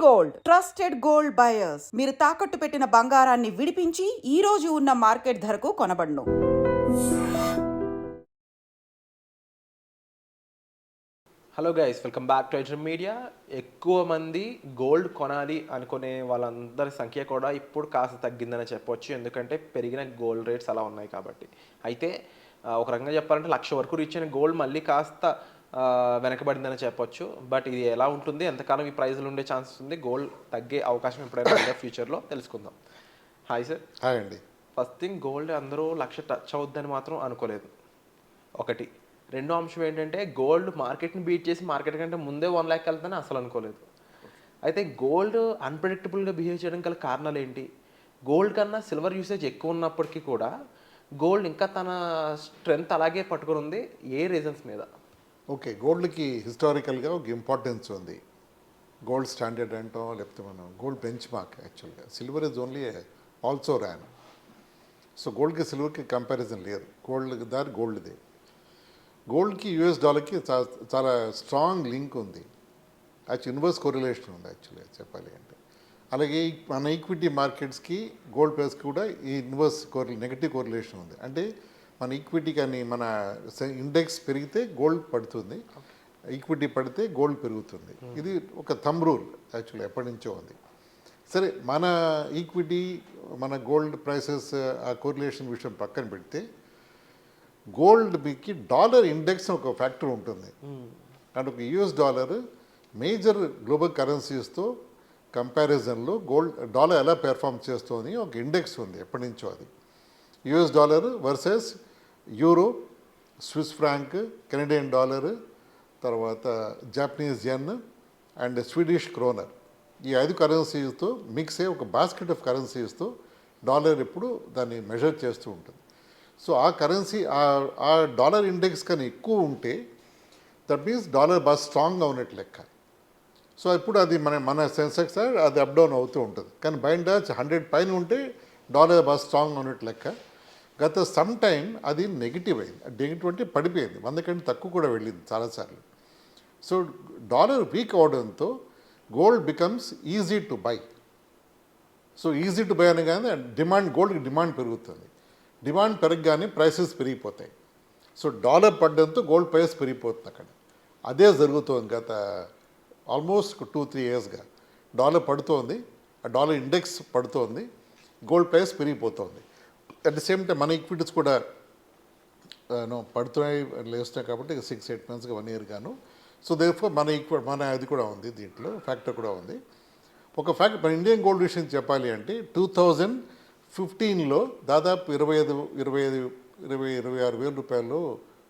Gold trusted gold buyers మీరు తాకట్టు పెట్టిన బంగారాన్ని విడిపించి ఈ రోజు ఉన్న మార్కెట్ ధరకు కొనబడును. Hello guys, welcome back to edge media. ఎక్కువ మంది గోల్డ్ కొనాలి అనుకునే వాళ్ళందరి సంఖ్య కూడా ఇప్పుడు కాస్త తగ్గిందని చెప్పొచ్చు. ఎందుకంటే పెరిగిన గోల్డ్ రేట్స్ అలా ఉన్నాయి కాబట్టి. అయితే ఒక రకంగా చెప్పాలంటే 1,00,000 వరకు రీచ్ అయిన గోల్డ్ మళ్ళీ కాస్త వెనకబడిందని చెప్పొచ్చు. బట్ ఇది ఎలా ఉంటుంది, ఎంతకాలం ఈ ప్రైజ్లు ఉండే ఛాన్సెస్ ఉంది, గోల్డ్ తగ్గే అవకాశం ఎప్పుడైనా ఉందో ఫ్యూచర్లో తెలుసుకుందాం. Hi sir. హాయ్ అండి. ఫస్ట్ థింగ్, గోల్డ్ అందరూ 1,00,000 టచ్ అవుద్దని మాత్రం అనుకోలేదు. ఒకటి. రెండో అంశం ఏంటంటే, గోల్డ్ మార్కెట్ని బీట్ చేసి మార్కెట్ కంటే ముందే 1,00,000 వెళ్తానని అసలు అనుకోలేదు. అయితే గోల్డ్ అన్ప్రెడిక్టబుల్గా బిహేవ్ చేయడం గల కారణాలు ఏంటి? గోల్డ్ కన్నా సిల్వర్ యూసేజ్ ఎక్కువ ఉన్నప్పటికీ కూడా గోల్డ్ ఇంకా తన స్ట్రెంగ్త్ అలాగే పట్టుకుని ఉంది. ఏ రీజన్స్ మీద? ఓకే, గోల్డ్కి హిస్టారికల్గా ఒక ఇంపార్టెన్స్ ఉంది. గోల్డ్ స్టాండర్డ్ అంటాం, లేకపోతే మనం గోల్డ్ బెంచ్ మార్క్. యాక్చువల్గా silver is only also Ryan. So గోల్డ్కి సిల్వర్కి కంపారిజన్ లేదు. గోల్డ్ది గోల్డ్కి యూఎస్ డాలర్కి చాలా స్ట్రాంగ్ లింక్ ఉంది. యాక్చువల్ ఇన్వర్స్ కోరిలేషన్ ఉంది యాక్చువల్గా చెప్పాలి అంటే. అలాగే మన ఈక్విటీ మార్కెట్స్కి గోల్డ్ ప్రైస్కి కూడా ఈ ఇన్వర్స్ నెగటివ్ కోరిలేషన్ ఉంది. అంటే మన ఈక్విటీ కానీ మన ఇండెక్స్ పెరిగితే గోల్డ్ పడుతుంది, ఈక్విటీ పడితే గోల్డ్ పెరుగుతుంది. ఇది ఒక థంబ్ రూల్ యాక్చువల్లీ ఎప్పటి నుంచో ఉంది. సరే, మన ఈక్విటీ మన గోల్డ్ ప్రైసెస్ ఆ కోరిలేషన్ విషయం పక్కన పెడితే, గోల్డ్ మీకు డాలర్ ఇండెక్స్ ఒక ఫ్యాక్టర్ ఉంటుంది. అండ్ ఒక యూఎస్ డాలర్ మేజర్ గ్లోబల్ కరెన్సీస్తో కంపారిజన్లో డాలర్ ఎలా పెర్ఫామ్ చేస్తుంది ఒక ఇండెక్స్ ఉంది ఎప్పటి నుంచో. అది US dollar versus euro, Swiss franc, Canadian dollar, తర్వాత Japanese yen and Swedish kronor. ఈ 5 కరెన్సీస్తో మిక్స్ అయ్యి ఒక బాస్కెట్ ఆఫ్ కరెన్సీస్తో డాలర్ ఎప్పుడు దాన్ని మెజర్ చేస్తూ ఉంటుంది. సో ఆ కరెన్సీ ఆ డాలర్ ఇండెక్స్ కానీ ఎక్కువ ఉంటే దట్ మీన్స్ డాలర్ బాగా స్ట్రాంగ్గా ఉన్నట్టు లెక్క. సో ఇప్పుడు అది మన సెన్సెక్స్ అది అప్ డౌన్ అవుతూ ఉంటుంది. కానీ బై అండ్ లార్జ్ 100 పైన ఉంటే డాలర్ బాగా స్ట్రాంగ్ ఉన్నట్టు లెక్క. గత సమ్ టైం అది నెగిటివ్ అయింది. నెగిటివ్ అంటే పడిపోయింది, 100 కంటే తక్కువ కూడా వెళ్ళింది చాలాసార్లు. సో డాలర్ వీక్ అవడంతో gold becomes easy to buy. So easy to buy అనగానే గోల్డ్కి డిమాండ్ పెరుగుతుంది. డిమాండ్ పెరగగానే ప్రైసెస్ పెరిగిపోతాయి. సో డాలర్ పడడంతో గోల్డ్ ప్రైస్ పెరిగిపోతుంది అక్కడ. అదే జరుగుతుంది గత ఆల్మోస్ట్ 2-3 ఇయర్స్గా. డాలర్ పడుతోంది, ఆ డాలర్ ఇండెక్స్ పడుతోంది, గోల్డ్ ప్రైస్ పెరిగిపోతుంది. అట్ ది సేమ్ టైం మన ఈక్విటీస్ కూడా పడుతున్నాయి, లేస్తున్నాయి కాబట్టి 6-8 మంత్స్గా 1 ఇయర్ గాను. సో దేర్ఫోర్ మన అది కూడా ఉంది, దీంట్లో ఫ్యాక్టర్ కూడా ఉంది. ఒక ఫ్యాక్టర్ మన ఇండియన్ గోల్డ్ విషయం చెప్పాలి అంటే 2015లో దాదాపు 26 వేల రూపాయలు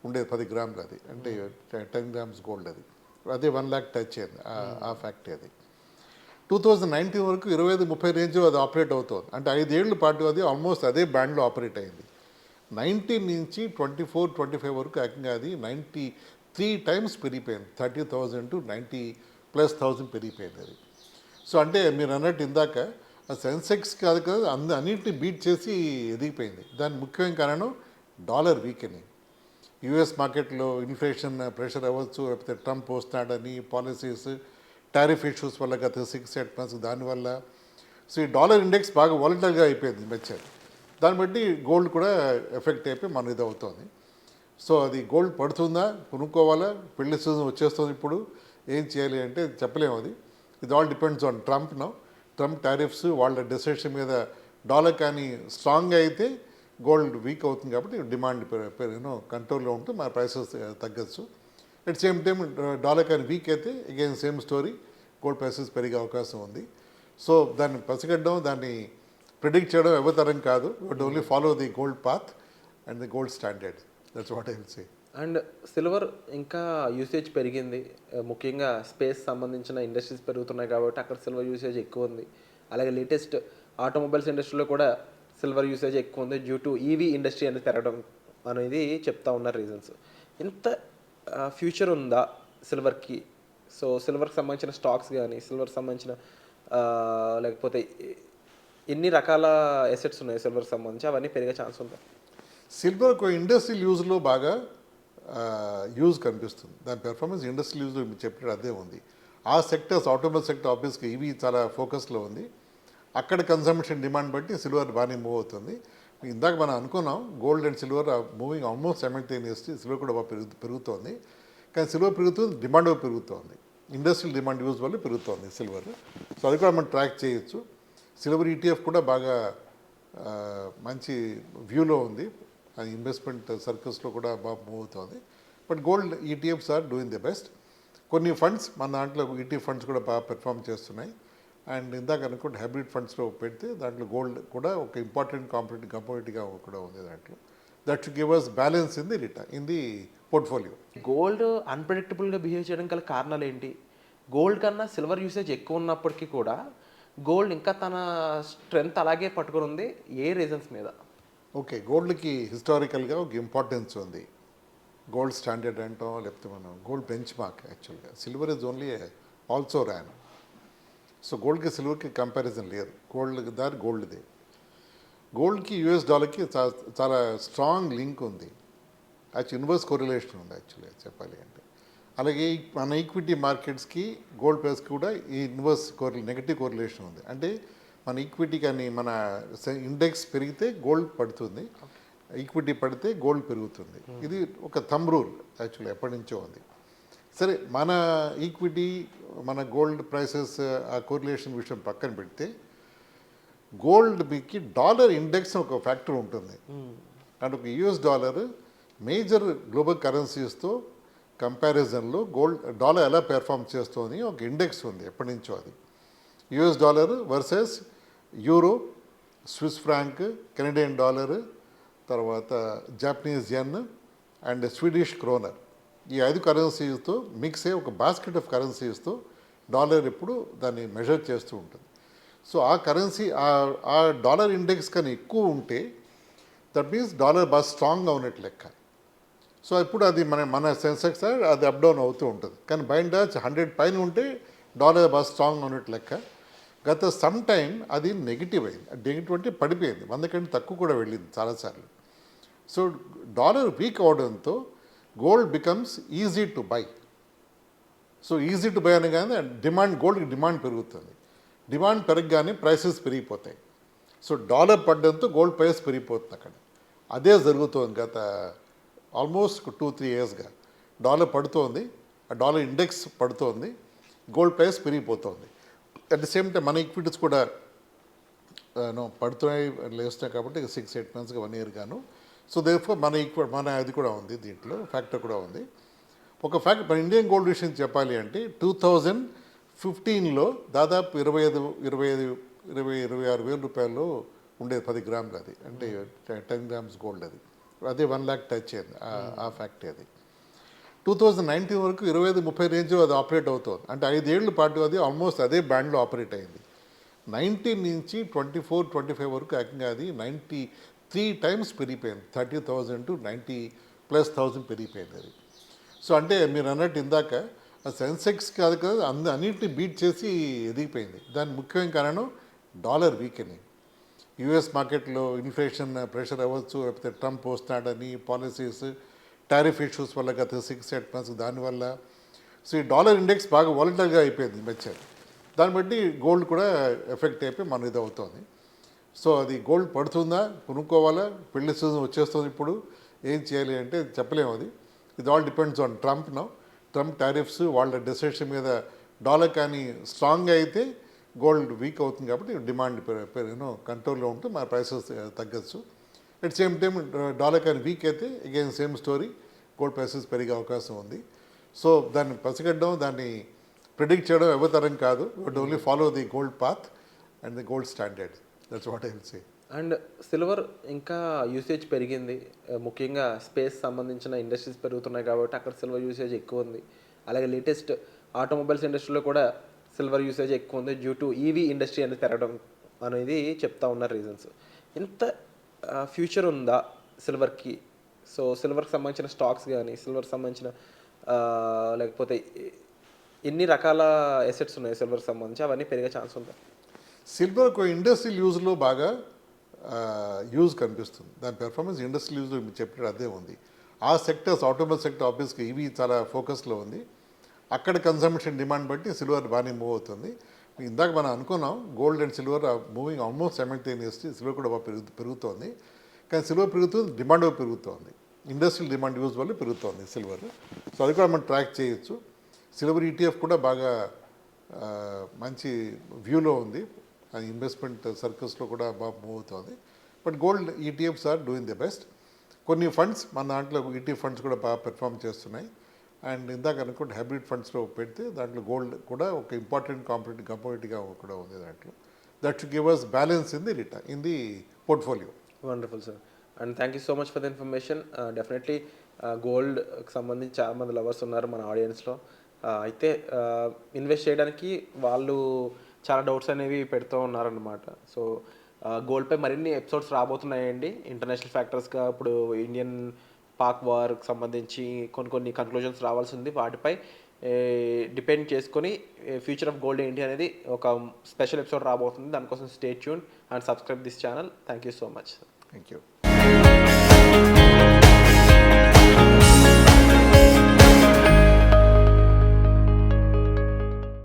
ఉండేది 10 గ్రాములు. అది అంటే 10 గ్రామ్స్ గోల్డ్. అదే 1 lakh టచ్ అయింది ఆ ఫ్యాక్టరీ. అది 2019 వరకు 25-30 రేంజ్లో అది ఆపరేట్ అవుతుంది. అంటే 5 ఏళ్ళ పాటు అది ఆల్మోస్ట్ అదే బ్యాండ్లో ఆపరేట్ అయింది. 19 నుంచి 24-25 వరకు ఏకంగా అది 93 టైమ్స్ పెరిగిపోయింది. 30,000 to 90,000+ పెరిగిపోయింది అది. సో అంటే మీరు అన్నట్టు ఇందాక సెన్సెక్స్ కాదు కదా, అన్నింటినీ బీట్ చేసి ఎదిగిపోయింది. దానికి ముఖ్యమైన కారణం డాలర్ వీకెనింగ్. యూఎస్ మార్కెట్లో ఇన్ఫ్లేషన్ ప్రెషర్ అవ్వచ్చు, లేకపోతే ట్రంప్ వస్తున్నాడని పాలసీస్, టారిఫ్ ఇష్యూస్ వల్ల గత 6-8 మంత్స్ దానివల్ల. సో ఈ డాలర్ ఇండెక్స్ బాగా వాలటైల్గా అయిపోయింది మధ్య. దాన్ని బట్టి గోల్డ్ కూడా ఎఫెక్ట్ అయిపోయి మన ఇది అవుతుంది. సో అది గోల్డ్ పడుతుందా, కొనుక్కోవాలా, పెళ్లి సీజన్ వచ్చేస్తుంది, ఇప్పుడు ఏం చేయాలి అంటే చెప్పలేము. అది ఇది all depends on Trump tariffs వాళ్ళ డెసిషన్ మీద. డాలర్ కానీ స్ట్రాంగ్గా అయితే గోల్డ్ వీక్ అవుతుంది కాబట్టి డిమాండ్ కంట్రోల్లో ఉంటే మన ప్రైసెస్ తగ్గచ్చు. అట్ సేమ్ టైం డాలర్ కానీ వీక్ అయితే again same story, gold prices పెరిగే అవకాశం ఉంది. సో దాన్ని పసిగట్టడం, దాన్ని ప్రిడిక్ట్ చేయడం ఎవతరం కాదు. But only follow the gold path and the gold standard. That's what I will say. And silver ఇంకా యూసేజ్ పెరిగింది, ముఖ్యంగా స్పేస్ సంబంధించిన ఇండస్ట్రీస్ పెరుగుతున్నాయి కాబట్టి అక్కడ సిల్వర్ యూసేజ్ ఎక్కువ ఉంది. అలాగే లేటెస్ట్ ఆటోమొబైల్స్ ఇండస్ట్రీలో కూడా సిల్వర్ యూసేజ్ ఎక్కువ ఉంది డ్యూ టు ఈవీ ఇండస్ట్రీ అనేది పెరగడం అనేది చెప్తా ఉన్నారు రీజన్స్. ఇంత ఫ్యూచర్ ఉందా సిల్వర్కి? సో సిల్వర్కి సంబంధించిన స్టాక్స్ కానీ, సిల్వర్కి సంబంధించిన లేకపోతే ఎన్ని రకాల ఎసెట్స్ ఉన్నాయి సిల్వర్కి సంబంధించి, అవన్నీ పెరిగే ఛాన్స్ ఉందా? సిల్వర్ ఒక ఇండస్ట్రియల్ యూజ్లో బాగా యూజ్ కనిపిస్తుంది. దాని పెర్ఫార్మెన్స్ ఇండస్ట్రియల్ యూజ్లో చెప్పినట్టు అదే ఉంది. ఆ సెక్టర్స్ ఆటోమొబైల్ సెక్టర్ ఆబ్వియస్గా ఇవి చాలా ఫోకస్లో ఉంది. అక్కడ కన్సంప్షన్ డిమాండ్ బట్టి సిల్వర్ బాగానే మూవ్ అవుతుంది. ఇందాక మనం అనుకున్నాం gold and silver moving almost simultaneously. Silver కూడా బాగా పెరుగుతోంది. కానీ సిల్వర్ పెరుగుతుంది, డిమాండ్ పెరుగుతోంది. ఇండస్ట్రియల్ డిమాండ్ యూజ్ వల్ల పెరుగుతోంది సిల్వర్. సో అది కూడా మనం ట్రాక్ చేయొచ్చు. సిల్వర్ ఈటీఎఫ్ కూడా బాగా మంచి వ్యూలో ఉంది. అది ఇన్వెస్ట్మెంట్ సర్కిల్స్లో కూడా బాగా మూవ్ అవుతుంది. But gold ETFs are doing the best. కొన్ని ఫండ్స్ మన దాంట్లో ఈటీఎఫ్ ఫండ్స్ కూడా బాగా పెర్ఫామ్ చేస్తున్నాయి. అండ్ ఇందాక అనుకుంటే హైబ్రిడ్ ఫండ్స్లో పెడితే దాంట్లో గోల్డ్ కూడా ఒక ఇంపార్టెంట్ కంపోనెంట్గా కూడా ఉంది దాంట్లో. That should give us balance in the return in the portfolio. గోల్డ్ అన్ప్రెడిక్టబుల్గా బిహేవ్ చేయడం గల కారణాలు ఏంటి? గోల్డ్ కన్నా సిల్వర్ యూసేజ్ ఎక్కువ ఉన్నప్పటికీ కూడా గోల్డ్ ఇంకా తన స్ట్రెంగ్త్ అలాగే పట్టుకొని ఉంది. ఏ రీజన్స్ మీద? ఓకే, గోల్డ్కి హిస్టారికల్గా ఒక ఇంపార్టెన్స్ ఉంది. గోల్డ్ స్టాండర్డ్ అంటాం, లేకపోతే మనం గోల్డ్ బెంచ్ మార్క్. యాక్చువల్గా silver is only also Ryan. So గోల్డ్కి సిల్వర్కి కంపారిజన్ లేదు. గోల్డ్ దారి గోల్డ్దే. గోల్డ్కి యూఎస్ డాలర్కి చాలా స్ట్రాంగ్ లింక్ ఉంది. యాక్చువల్ ఇన్వర్స్ కోరిలేషన్ ఉంది యాక్చువల్గా చెప్పాలి అంటే. అలాగే మన ఈక్విటీ మార్కెట్స్కి గోల్డ్ ప్రైస్కి కూడా ఈ ఇన్వర్స్ నెగటివ్ కోరిలేషన్ ఉంది. అంటే మన ఈక్విటీ కానీ మన ఇండెక్స్ పెరిగితే గోల్డ్ పడుతుంది, ఈక్విటీ పడితే గోల్డ్ పెరుగుతుంది. ఇది ఒక థంబ్ రూల్ యాక్చువల్లీ ఎప్పటి నుంచో ఉంది. సరే, మన ఈక్విటీ మన గోల్డ్ ప్రైసెస్ ఆ కోరిలేషన్ విషయం పక్కన పెడితే గోల్డ్ మీకు డాలర్ ఇండెక్స్ ఒక ఫ్యాక్టర్ ఉంటుంది. అంటే ఒక యూఎస్ డాలర్ మేజర్ గ్లోబల్ కరెన్సీస్తో కంపారిజన్లో డాలర్ ఎలా పెర్ఫామ్ చేస్తుంది ఒక ఇండెక్స్ ఉంది ఎప్పటి నుంచో. అది US dollar versus euro, Swiss franc, Canadian dollar, తర్వాత Japanese yen and Swedish kronor. ఈ 5 కరెన్సీస్తో మిక్స్ అయ్యి ఒక బాస్కెట్ ఆఫ్ కరెన్సీస్తో డాలర్ ఎప్పుడు దాన్ని మెజర్ చేస్తూ ఉంటుంది. సో ఆ కరెన్సీ ఆ డాలర్ ఇండెక్స్ కన్నా ఎక్కువ ఉంటే దట్ మీన్స్ డాలర్ బాగా స్ట్రాంగ్గా ఉన్నట్టు లెక్క. సో ఇప్పుడు అది మన సెన్సెక్స్ అది అప్ డౌన్ అవుతూ ఉంటుంది. కానీ బై అండ్ లార్జ్ 100 పైన ఉంటే డాలర్ బాగా స్ట్రాంగ్గా ఉన్నట్టు లెక్క. గత సమ్ టైం అది నెగిటివ్ అయింది. నెగిటివ్ అంటే పడిపోయింది, 100 కంటే తక్కువ కూడా వెళ్ళింది చాలాసార్లు. సో డాలర్ వీక్ అవడంతో gold becomes easy to buy. So easy to buy అనగానే గోల్డ్కి డిమాండ్ పెరుగుతుంది. డిమాండ్ పెరగగానే ప్రైసెస్ పెరిగిపోతాయి. సో డాలర్ పడడంతో గోల్డ్ ప్రైస్ పెరిగిపోతుంది అక్కడ. అదే జరుగుతుంది గత ఆల్మోస్ట్ 2-3 ఇయర్స్గా. డాలర్ పడుతోంది, ఆ డాలర్ ఇండెక్స్ పడుతోంది, గోల్డ్ ప్రైస్ పెరిగిపోతుంది. అట్ ది సేమ్ టైం మన ఈక్విటీస్ కూడా పడుతున్నాయి, లేస్తున్నాయి. కాబట్టి 6-8 మంత్స్గా 1 ఇయర్ గాను. సో దేర్ఫోర్ మన అది కూడా ఉంది, దీంట్లో ఫ్యాక్టర్ కూడా ఉంది. ఒక ఫ్యాక్ట్ మన ఇండియన్ గోల్డ్ విషయం చెప్పాలి అంటే 2015లో దాదాపు 26 వేల రూపాయలు ఉండేది 10 గ్రాములు. అది అంటే 10 గ్రామ్స్ గోల్డ్. అదే 1 lakh టచ్ అయింది ఆ ఫ్యాక్ట్. అది 2019 వరకు 25-30 రేంజ్లో అది ఆపరేట్ అవుతుంది. అంటే 5 ఏళ్ల పాటు అది ఆల్మోస్ట్ అదే బ్యాండ్లో ఆపరేట్ అయింది. 19 నుంచి 24-25 వరకు ఏకంగా అది 93 times పెరిగిపోయింది. 30,000 to 90,000+ పెరిగిపోయింది అది. సో అంటే మీరు అన్నట్టు ఇందాక సెన్సెక్స్ కాదు కదా, అన్నింటినీ బీట్ చేసి ఎదిగిపోయింది. దాని ముఖ్యమైన కారణం డాలర్ వీకెనింగ్. యూఎస్ మార్కెట్లో ఇన్ఫ్లేషన్ ప్రెషర్ అవ్వచ్చు, లేకపోతే ట్రంప్ వస్తున్నాడని పాలసీస్, టారిఫ్ ఇష్యూస్ వల్ల గత 6-8 months దానివల్ల. సో ఈ డాలర్ ఇండెక్స్ బాగా వాలటైల్గా అయిపోయింది మధ్య. దాన్ని బట్టి గోల్డ్ కూడా ఎఫెక్ట్ అయిపోయి మన ఇది అవుతుంది. సో అది గోల్డ్ పడుతుందా, కొనుక్కోవాలా, పెళ్లి సీజన్ వచ్చేస్తుంది, ఇప్పుడు ఏం చేయాలి అంటే చెప్పలేము. అది ఇది all depends on Trump tariffs వాళ్ళ డెసిషన్ మీద. డాలర్ కానీ స్ట్రాంగ్గా అయితే గోల్డ్ వీక్ అవుతుంది కాబట్టి డిమాండ్ కంట్రోల్లో ఉంటే మన ప్రైసెస్ తగ్గచ్చు. అట్ సేమ్ టైం డాలర్ కానీ వీక్ అయితే again same story, gold prices పెరిగే అవకాశం ఉంది. సో దాన్ని పసిగట్టడం, దాన్ని ప్రిడిక్ట్ చేయడం ఎవతరం కాదు. But only follow the gold path and the gold standard. That's what I will say. And silver ఇంకా యూసేజ్ పెరిగింది, ముఖ్యంగా స్పేస్ సంబంధించిన ఇండస్ట్రీస్ పెరుగుతున్నాయి కాబట్టి అక్కడ సిల్వర్ యూసేజ్ ఎక్కువ ఉంది. అలాగే లేటెస్ట్ ఆటోమొబైల్స్ ఇండస్ట్రీలో కూడా సిల్వర్ యూసేజ్ ఎక్కువ ఉంది డ్యూ టు ఈవీ ఇండస్ట్రీ అనేది పెరగడం అనేది చెప్తా ఉన్న రీజన్స్. ఇంత ఫ్యూచర్ ఉందా సిల్వర్కి? సో సిల్వర్కి సంబంధించిన స్టాక్స్ కానీ, సిల్వర్కి సంబంధించిన లేకపోతే ఎన్ని రకాల ఎసెట్స్ ఉన్నాయి సిల్వర్కి సంబంధించి, అవన్నీ పెరిగే ఛాన్స్ ఉందా? సిల్వర్ ఒక ఇండస్ట్రియల్ యూజ్లో బాగా యూజ్ కనిపిస్తుంది. దాని పెర్ఫార్మెన్స్ ఇండస్ట్రియల్ యూజ్లో మీరు చెప్పినట్టు అదే ఉంది. ఆ సెక్టర్స్ ఆటోమొబైల్ సెక్టర్ ఆబ్వియస్గా ఇవి చాలా ఫోకస్లో ఉంది. అక్కడ కన్సంప్షన్ డిమాండ్ బట్టి సిల్వర్ బాగానే మూవ్ అవుతుంది. ఇందాక మనం అనుకున్నాం gold and silver moving almost simultaneously, silver కూడా బాగా పెరుగుతోంది. కానీ సిల్వర్ పెరుగుతుంది, డిమాండ్ పెరుగుతోంది, ఇండస్ట్రియల్ డిమాండ్ యూజ్ వల్ల పెరుగుతోంది సిల్వర్. సో అది కూడా మనం ట్రాక్ చేయొచ్చు. సిల్వర్ ఈటీఎఫ్ కూడా బాగా మంచి వ్యూలో ఉంది, ఇన్వెస్ట్మెంట్ సర్కిల్స్లో కూడా బాగా మూవ్ అవుతుంది. But gold ETFs are doing the best. కొన్ని ఫండ్స్ మన దాంట్లో ఈటీఎఫ్ ఫండ్స్ కూడా బాగా పెర్ఫామ్ చేస్తున్నాయి. అండ్ ఇందాక అనుకుంటే హైబ్రిడ్ ఫండ్స్లో పెడితే దాంట్లో గోల్డ్ కూడా ఒక ఇంపార్టెంట్ కంపోజిట్గా కూడా ఉంది దాంట్లో. That should give us balance in the portfolio. Wonderful sir, and thank you so much for the information. Definitely గోల్డ్కి సంబంధించి చాలామంది లవర్స్ ఉన్నారు మన ఆడియన్స్లో. అయితే ఇన్వెస్ట్ చేయడానికి వాళ్ళు చాలా డౌట్స్ అనేవి పెడుతూ ఉన్నారన్నమాట. సో గోల్డ్పై మరిన్ని ఎపిసోడ్స్ రాబోతున్నాయండి. ఇంటర్నేషనల్ ఫ్యాక్టర్స్గా ఇప్పుడు ఇండియన్ పాక్ వార్కి సంబంధించి కొన్ని కన్క్లూజన్స్ రావాల్సి ఉంది. వాటిపై డిపెండ్ చేసుకొని ఫ్యూచర్ ఆఫ్ గోల్డ్ ఏంటి అనేది ఒక స్పెషల్ ఎపిసోడ్ రాబోతుంది. దానికోసం stay tune and subscribe this channel. Thank you so much. Thank you.